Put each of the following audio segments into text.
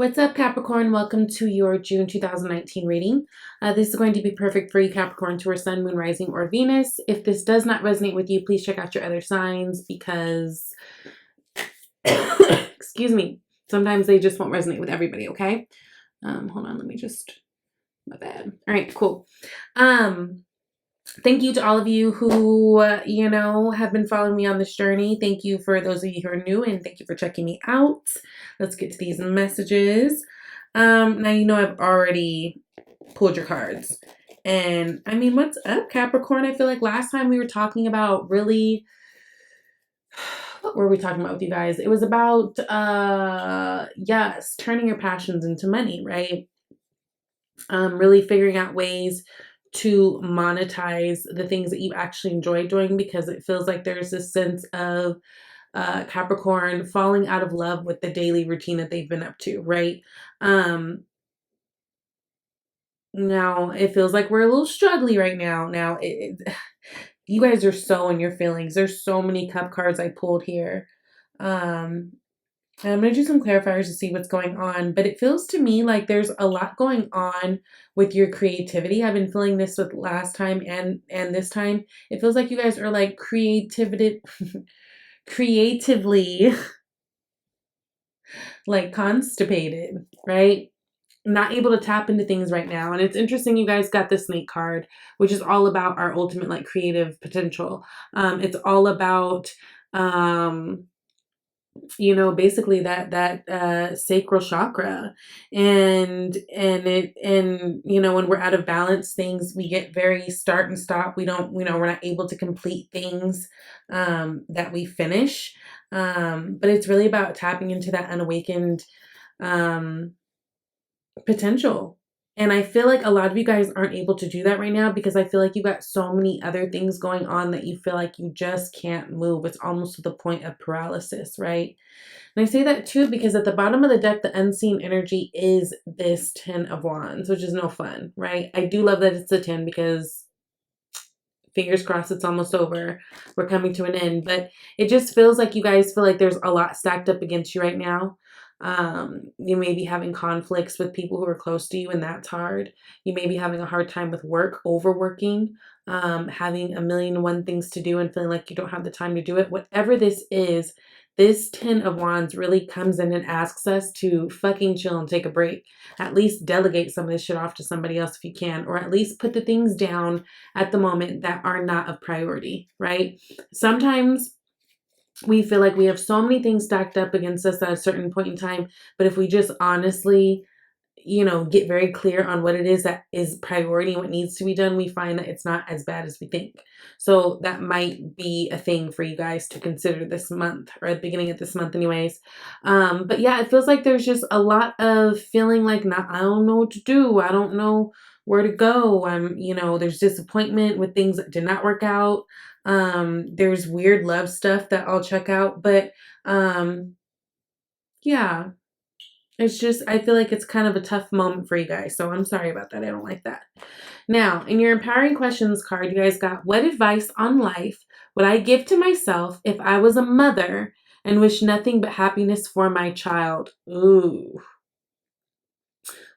What's up, Capricorn? Welcome to your June 2019 reading. This is going to be perfect for you, Capricorn, to your Sun, Moon, Rising, or Venus. If this does not resonate with you, please check out your other signs because, excuse me, sometimes they just won't resonate with everybody, okay? Hold on, my bad. All right, cool. Thank you to all of you who, have been following me on this journey. Thank you for those of you who are new, and thank you for checking me out. Let's get to these messages. Now, I've already pulled your cards. And, what's up, Capricorn? I feel like last time we were talking about really... What were we talking about with you guys? It was about, turning your passions into money, right? Really figuring out ways to monetize the things that you actually enjoy doing, because it feels like there's this sense of Capricorn falling out of love with the daily routine that they've been up to, right? Now it feels like we're a little struggly right now. Now, you guys are so in your feelings. There's so many cup cards I pulled here. I'm going to do some clarifiers to see what's going on, but it feels to me like there's a lot going on with your creativity. I've been feeling this with last time and this time. It feels like you guys are like creatively like constipated, right? Not able to tap into things right now. And it's interesting you guys got the snake card, which is all about our ultimate like creative potential. It's all about basically that sacral chakra, and when we're out of balance, things, we get very start and stop. We're not able to complete things that we finish, but it's really about tapping into that unawakened potential. And I feel like a lot of you guys aren't able to do that right now because I feel like you've got so many other things going on that you feel like you just can't move. It's almost to the point of paralysis, right? And I say that too because at the bottom of the deck, the unseen energy is this 10 of Wands, which is no fun, right? I do love that it's a 10 because fingers crossed it's almost over. We're coming to an end, but it just feels like you guys feel like there's a lot stacked up against you right now. You may be having conflicts with people who are close to you, and that's hard. You may be having a hard time with work, overworking, having a million and one things to do and feeling like you don't have the time to do it. Whatever this is, this 10 of Wands really comes in and asks us to fucking chill and take a break. At least delegate some of this shit off to somebody else if you can, or at least put the things down at the moment that are not of priority, right? Sometimes we feel like we have so many things stacked up against us at a certain point in time, but if we just honestly, get very clear on what it is that is priority and what needs to be done, we find that it's not as bad as we think. So that might be a thing for you guys to consider this month, or at the beginning of this month anyways. But yeah, it feels like there's just a lot of feeling like, I don't know what to do. I don't know where to go. There's disappointment with things that did not work out. There's weird love stuff that I'll check out, but yeah, it's just, I feel like it's kind of a tough moment for you guys, so I'm sorry about that. I don't like that. Now, in your empowering questions card, you guys got, what advice on life would I give to myself if I was a mother and wish nothing but happiness for my child? Ooh.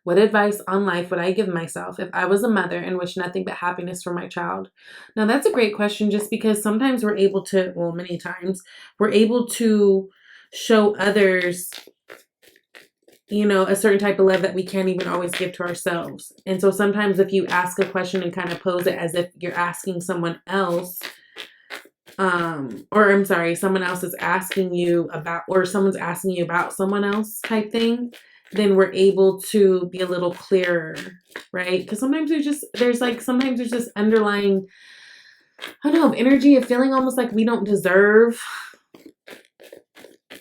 What advice on life would I give myself if I was a mother and wish nothing but happiness for my child? Now, that's a great question, just because sometimes we're able to, many times, we're able to show others, a certain type of love that we can't even always give to ourselves. And so sometimes if you ask a question and kind of pose it as if you're asking someone else, someone else is asking you about, or someone's asking you about someone else type thing, then we're able to be a little clearer, right? Because sometimes there's this underlying, I don't know, energy of feeling almost like we don't deserve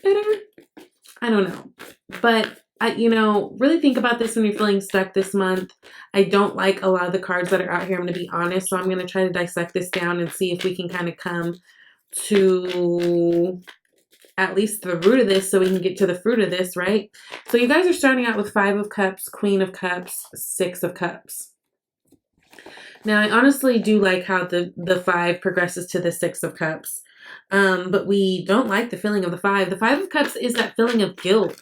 better. I don't know. But really think about this when you're feeling stuck this month. I don't like a lot of the cards that are out here, I'm going to be honest. So I'm going to try to dissect this down and see if we can kind of come to at least the root of this so we can get to the fruit of this, right? So you guys are starting out with 5 of Cups, Queen of Cups, 6 of Cups. Now, I honestly do like how the 5 progresses to the 6 of Cups. But we don't like the feeling of the 5. The 5 of Cups is that feeling of guilt.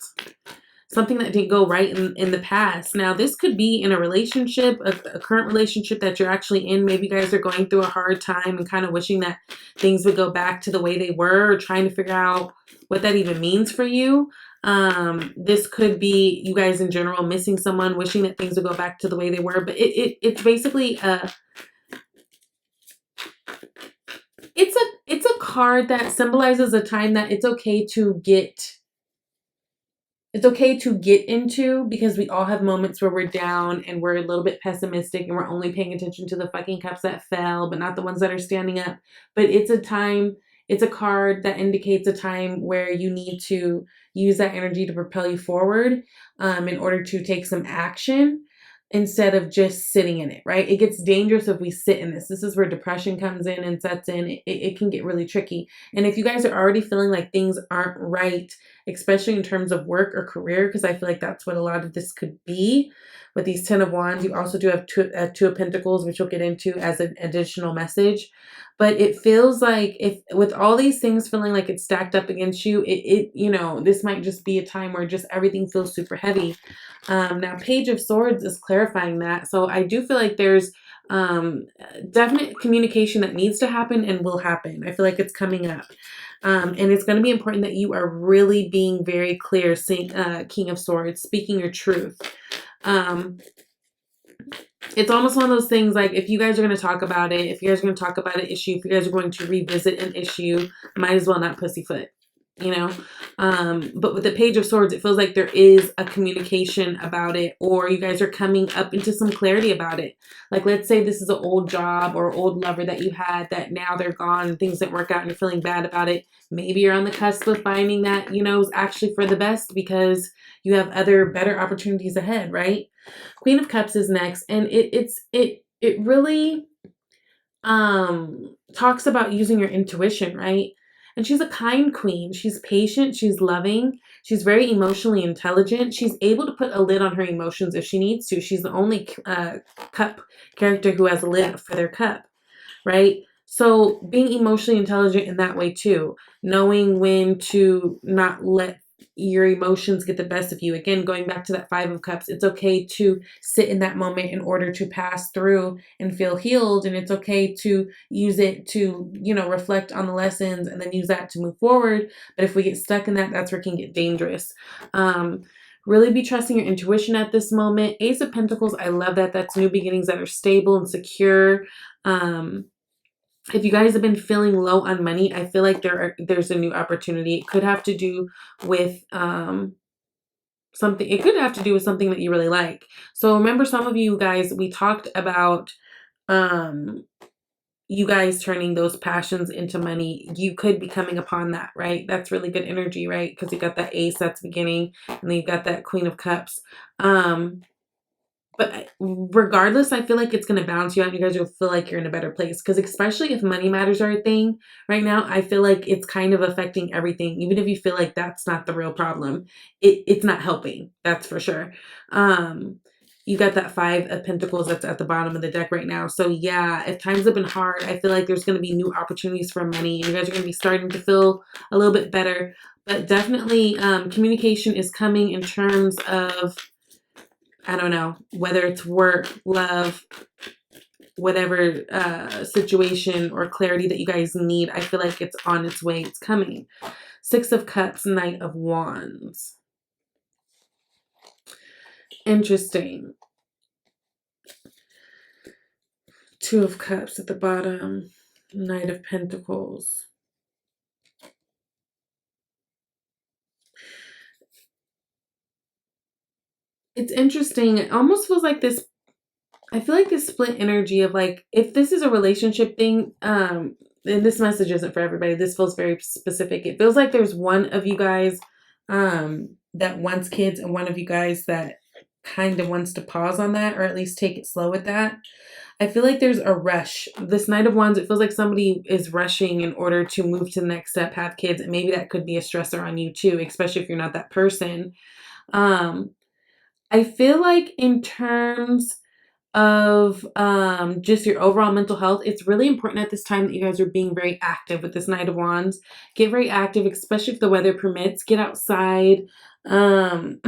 something that didn't go right in the past. Now, this could be in a relationship, a current relationship that you're actually in. Maybe you guys are going through a hard time and kind of wishing that things would go back to the way they were, or trying to figure out what that even means for you. This could be you guys in general missing someone, wishing that things would go back to the way they were. But it's basically it's a card that symbolizes a time that it's okay to get into, because we all have moments where we're down and we're a little bit pessimistic and we're only paying attention to the fucking cups that fell, but not the ones that are standing up. But it's a card that indicates a time where you need to use that energy to propel you forward, in order to take some action instead of just sitting in it, right? It gets dangerous if we sit in this. This is where depression comes in and sets in. It can get really tricky. And if you guys are already feeling like things aren't right, especially in terms of work or career, because I feel like that's what a lot of this could be. With these 10 of Wands, you also do have two of Pentacles, which we'll get into as an additional message. But it feels like, if with all these things feeling like it's stacked up against you, this might just be a time where just everything feels super heavy. Now, Page of Swords is clarifying that. So I do feel like there's definite communication that needs to happen and will happen. I feel like it's coming up. And it's going to be important that you are really being very clear, King of Swords, speaking your truth. It's almost one of those things, like, if you guys are going to talk about it, if you guys are going to talk about an issue, if you guys are going to revisit an issue, might as well not pussyfoot, you know? But with the Page of Swords, it feels like there is a communication about it, or you guys are coming up into some clarity about it. Like, let's say this is an old job or old lover that you had that now they're gone and things didn't work out and you're feeling bad about it. Maybe you're on the cusp of finding that, is actually for the best, because you have other better opportunities ahead, right? Queen of Cups is next, and it really talks about using your intuition, right? And she's a kind queen. She's patient, she's loving, she's very emotionally intelligent. She's able to put a lid on her emotions if she needs to. She's the only cup character who has a lid for their cup, right? So being emotionally intelligent in that way too, knowing when to not let your emotions get the best of you. Again, going back to that Five of Cups, it's okay to sit in that moment in order to pass through and feel healed. And it's okay to use it to, reflect on the lessons and then use that to move forward. But if we get stuck in that, that's where it can get dangerous. Really be trusting your intuition at this moment. Ace of Pentacles, I love that. That's new beginnings that are stable and secure. If you guys have been feeling low on money, I feel like there's a new opportunity. It could have to do with something. It could have to do with something that you really like. So remember, some of you guys, we talked about you guys turning those passions into money. You could be coming upon that, right? That's really good energy, right? Because you got that Ace that's beginning, and then you got that Queen of Cups. But regardless, I feel like it's going to balance you out. You guys will feel like you're in a better place. Because especially if money matters are a thing right now, I feel like it's kind of affecting everything. Even if you feel like that's not the real problem, it's not helping. That's for sure. You got that Five of Pentacles that's at the bottom of the deck right now. So yeah, if times have been hard, I feel like there's going to be new opportunities for money. You guys are going to be starting to feel a little bit better. But definitely communication is coming in terms of, I don't know, whether it's work, love, whatever situation or clarity that you guys need. I feel like it's on its way. It's coming. Six of Cups, Knight of Wands. Interesting. Two of Cups at the bottom. Knight of Pentacles. It's interesting. It almost feels like this, I feel like this split energy of, like, if this is a relationship thing, and this message isn't for everybody, this feels very specific. It feels like there's one of you guys that wants kids and one of you guys that kind of wants to pause on that, or at least take it slow with that. I feel like there's a rush. This Knight of Wands, it feels like somebody is rushing in order to move to the next step, have kids, and maybe that could be a stressor on you too, especially if you're not that person. I feel like in terms of just your overall mental health. It's really important at this time that you guys are being very active with this Knight of Wands. Get very active, especially if the weather permits. Get outside. Um,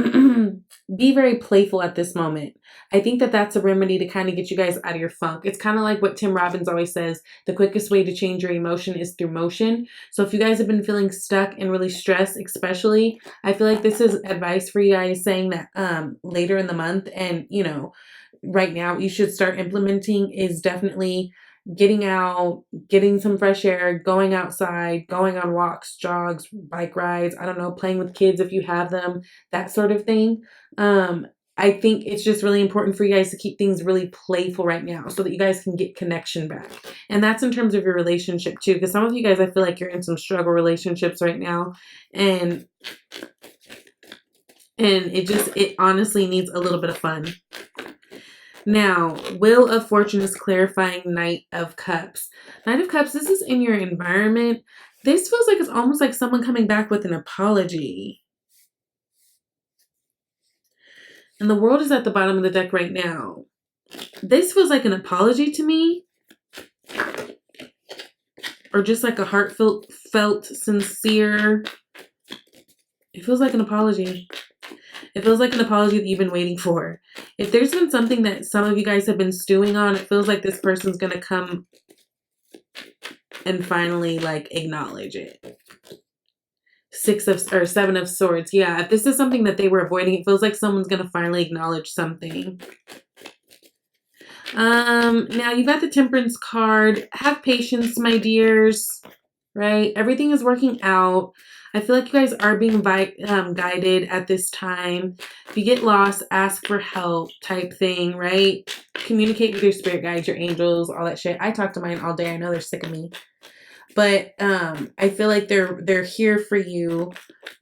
be very playful at this moment. I think that that's a remedy to kind of get you guys out of your funk. It's kind of like what Tim Robbins always says, the quickest way to change your emotion is through motion. So if you guys have been feeling stuck and really stressed, especially, I feel like this is advice for you guys saying that later in the month, and you know, right now you should start implementing is definitely getting out, getting some fresh air, going outside, going on walks, jogs, bike rides, I don't know, playing with kids if you have them, that sort of thing. I think it's just really important for you guys to keep things really playful right now so that you guys can get connection back. And that's in terms of your relationship too, because some of you guys, I feel like you're in some struggle relationships right now, and it honestly needs a little bit of fun. Now, Wheel of Fortune is clarifying Knight of Cups. Knight of Cups, this is in your environment. This feels like it's almost like someone coming back with an apology. And the World is at the bottom of the deck right now. This feels like an apology to me. Or just like a heartfelt, sincere. It feels like an apology. It feels like an apology that you've been waiting for. If there's been something that some of you guys have been stewing on, it feels like this person's going to come and finally like acknowledge it. Seven of Swords. Yeah, if this is something that they were avoiding, it feels like someone's going to finally acknowledge something. Now you got the Temperance card. Have patience, my dears, right? Everything is working out. I feel like you guys are being guided at this time. If you get lost, ask for help type thing, right? Communicate with your spirit guides, your angels, all that shit. I talk to mine all day. I know they're sick of me. But I feel like they're here for you.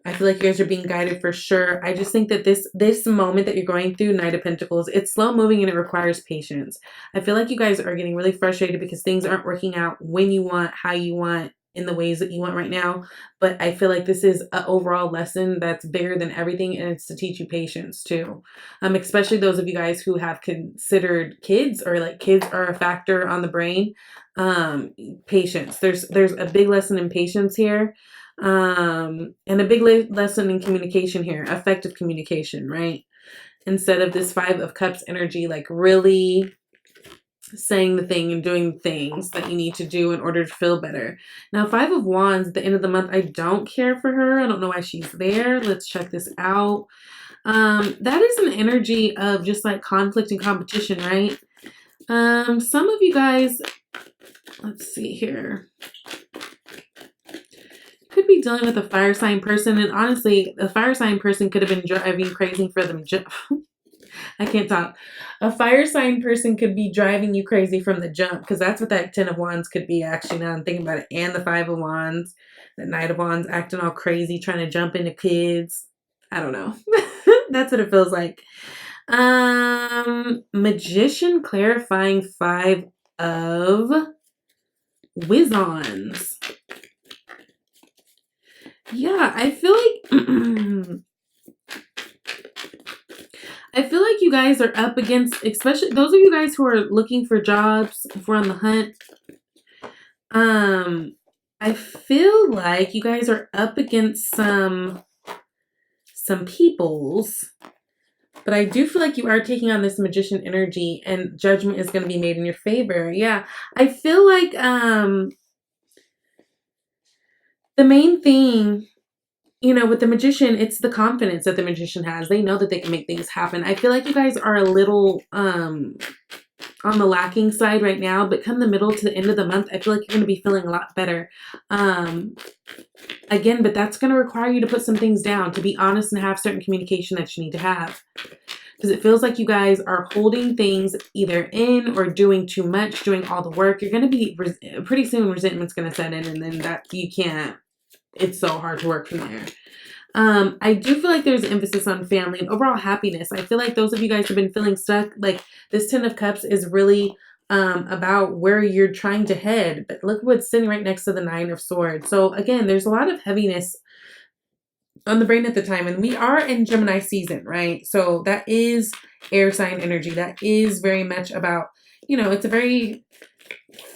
I feel like you guys are being guided for sure. I just think that this moment that you're going through, Knight of Pentacles, it's slow moving and it requires patience. I feel like you guys are getting really frustrated because things aren't working out when you want, how you want, in the ways that you want right now. But I feel like this is an overall lesson that's bigger than everything, and it's to teach you patience too. Especially those of you guys who have considered kids, or like kids are a factor on the brain. Patience. There's a big lesson in patience here. And a big lesson in communication here, effective communication, right? Instead of this Five of Cups energy, like really saying the thing and doing things that you need to do in order to feel better. Now, Five of Wands at the end of the month, I don't care for her. I don't know why she's there. Let's check this out. That is an energy of just like conflict and competition, right? Some of you guys, let's see here, could be dealing with a fire sign person, and honestly, a fire sign person could have been driving crazy for them. I can't talk. A fire sign person could be driving you crazy from the jump, because that's what that Ten of Wands could be, actually, now I'm thinking about it. And the Five of Wands, the Knight of Wands acting all crazy, trying to jump into kids. I don't know. That's what it feels like. Magician clarifying Five of Wizards. Yeah, I feel like you guys are up against, especially those of you guys who are looking for jobs, if we're on the hunt. I feel like you guys are up against some peoples, but I do feel like you are taking on this magician energy, and judgment is going to be made in your favor. Yeah, I feel like the main thing, you know, with the magician, it's the confidence that the magician has. They know that they can make things happen. I feel like you guys are a little on the lacking side right now, but come the middle to the end of the month, I feel like you're going to be feeling a lot better. Again, but that's going to require you to put some things down, to be honest and have certain communication that you need to have. Because it feels like you guys are holding things either in or doing too much, doing all the work. You're going to be, pretty soon resentment's going to set in, and then that you can't, it's so hard to work from there. I do feel like there's emphasis on family and overall happiness. I feel like those of you guys who've been feeling stuck, like this Ten of Cups is really about where you're trying to head. But look what's sitting right next to the Nine of Swords. So again, there's a lot of heaviness on the brain at the time. And we are in Gemini season, right? So that is air sign energy. That is very much about, it's a very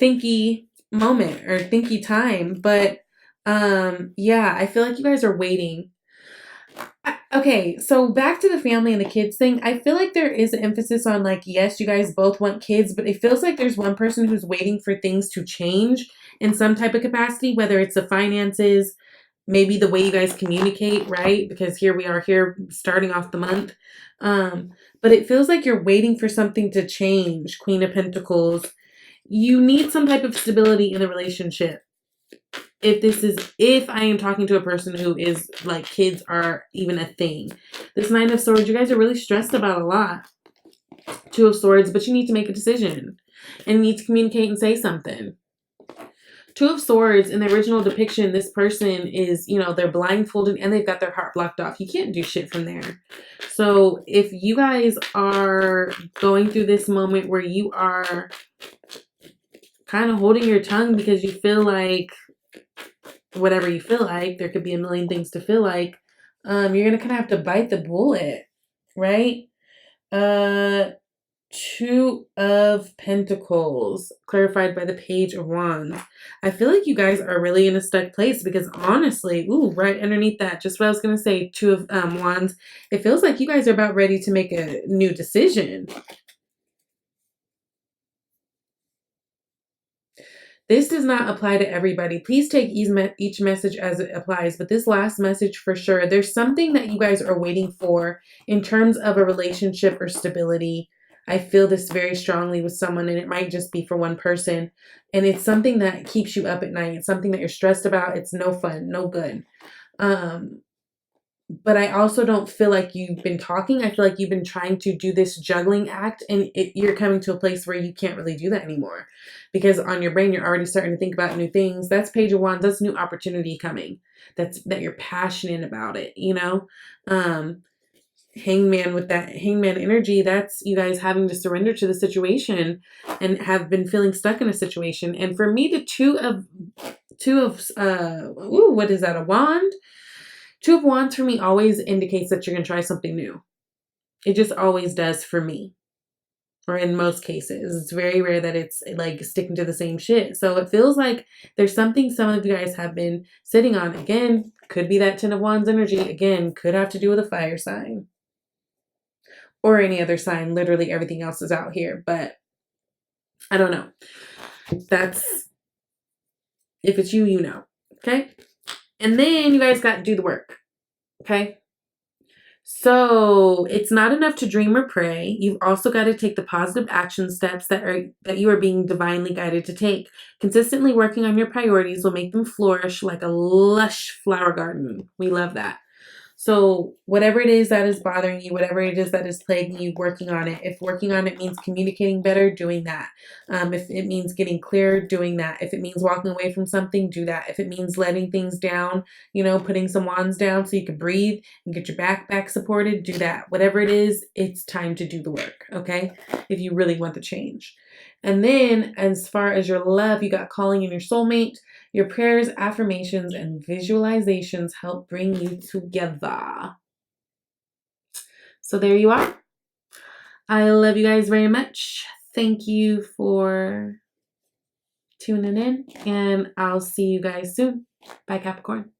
thinky moment or thinky time. But yeah, I feel like you guys are waiting. Okay, so back to the family and the kids thing. I feel like there is an emphasis on, like, yes, you guys both want kids, but it feels like there's one person who's waiting for things to change in some type of capacity, whether it's the finances, maybe the way you guys communicate, right? Because here we are here starting off the month. But it feels like you're waiting for something to change, Queen of Pentacles. You need some type of stability in the relationship. If I am talking to a person who is like, kids are even a thing. This Nine of Swords, you guys are really stressed about a lot. Two of Swords, but you need to make a decision and you need to communicate and say something. Two of Swords, in the original depiction, this person is, they're blindfolded and they've got their heart blocked off. You can't do shit from there. So if you guys are going through this moment where you are kind of holding your tongue because you feel like, whatever you feel like, there could be a million things to feel like, you're gonna kind of have to bite the bullet, right? Two of Pentacles, clarified by the Page of Wands. I feel like you guys are really in a stuck place because honestly, right underneath that, just what I was gonna say, Two of Wands, it feels like you guys are about ready to make a new decision. This does not apply to everybody. Please take each message as it applies, but this last message for sure, there's something that you guys are waiting for in terms of a relationship or stability. I feel this very strongly with someone, and it might just be for one person. And it's something that keeps you up at night. It's something that you're stressed about. It's no fun, no good. But I also don't feel like you've been talking. I feel like you've been trying to do this juggling act, and you're coming to a place where you can't really do that anymore because on your brain, you're already starting to think about new things. That's Page of Wands. That's new opportunity coming. That you're passionate about it, Hangman, with that Hangman energy, that's you guys having to surrender to the situation and have been feeling stuck in a situation. And for me, the two of what is that, a wand? Two of Wands for me always indicates that you're going to try something new. It just always does for me. Or in most cases. It's very rare that it's like sticking to the same shit. So it feels like there's something some of you guys have been sitting on. Again, could be that Ten of Wands energy. Again, could have to do with a fire sign. Or any other sign. Literally everything else is out here. But I don't know. That's, if it's you, you know. Okay? And then you guys got to do the work. Okay? So it's not enough to dream or pray. You've also got to take the positive action steps that you are being divinely guided to take. Consistently working on your priorities will make them flourish like a lush flower garden. We love that. So whatever it is that is bothering you, whatever it is that is plaguing you, working on it. If working on it means communicating better, doing that. If it means getting clear, doing that. If it means walking away from something, do that. If it means letting things down, putting some wands down so you can breathe and get your back supported, do that. Whatever it is, it's time to do the work, okay? If you really want the change. And then as far as your love, you got calling in your soulmate. Your prayers, affirmations, and visualizations help bring you together. So there you are. I love you guys very much. Thank you for tuning in, and I'll see you guys soon. Bye, Capricorn.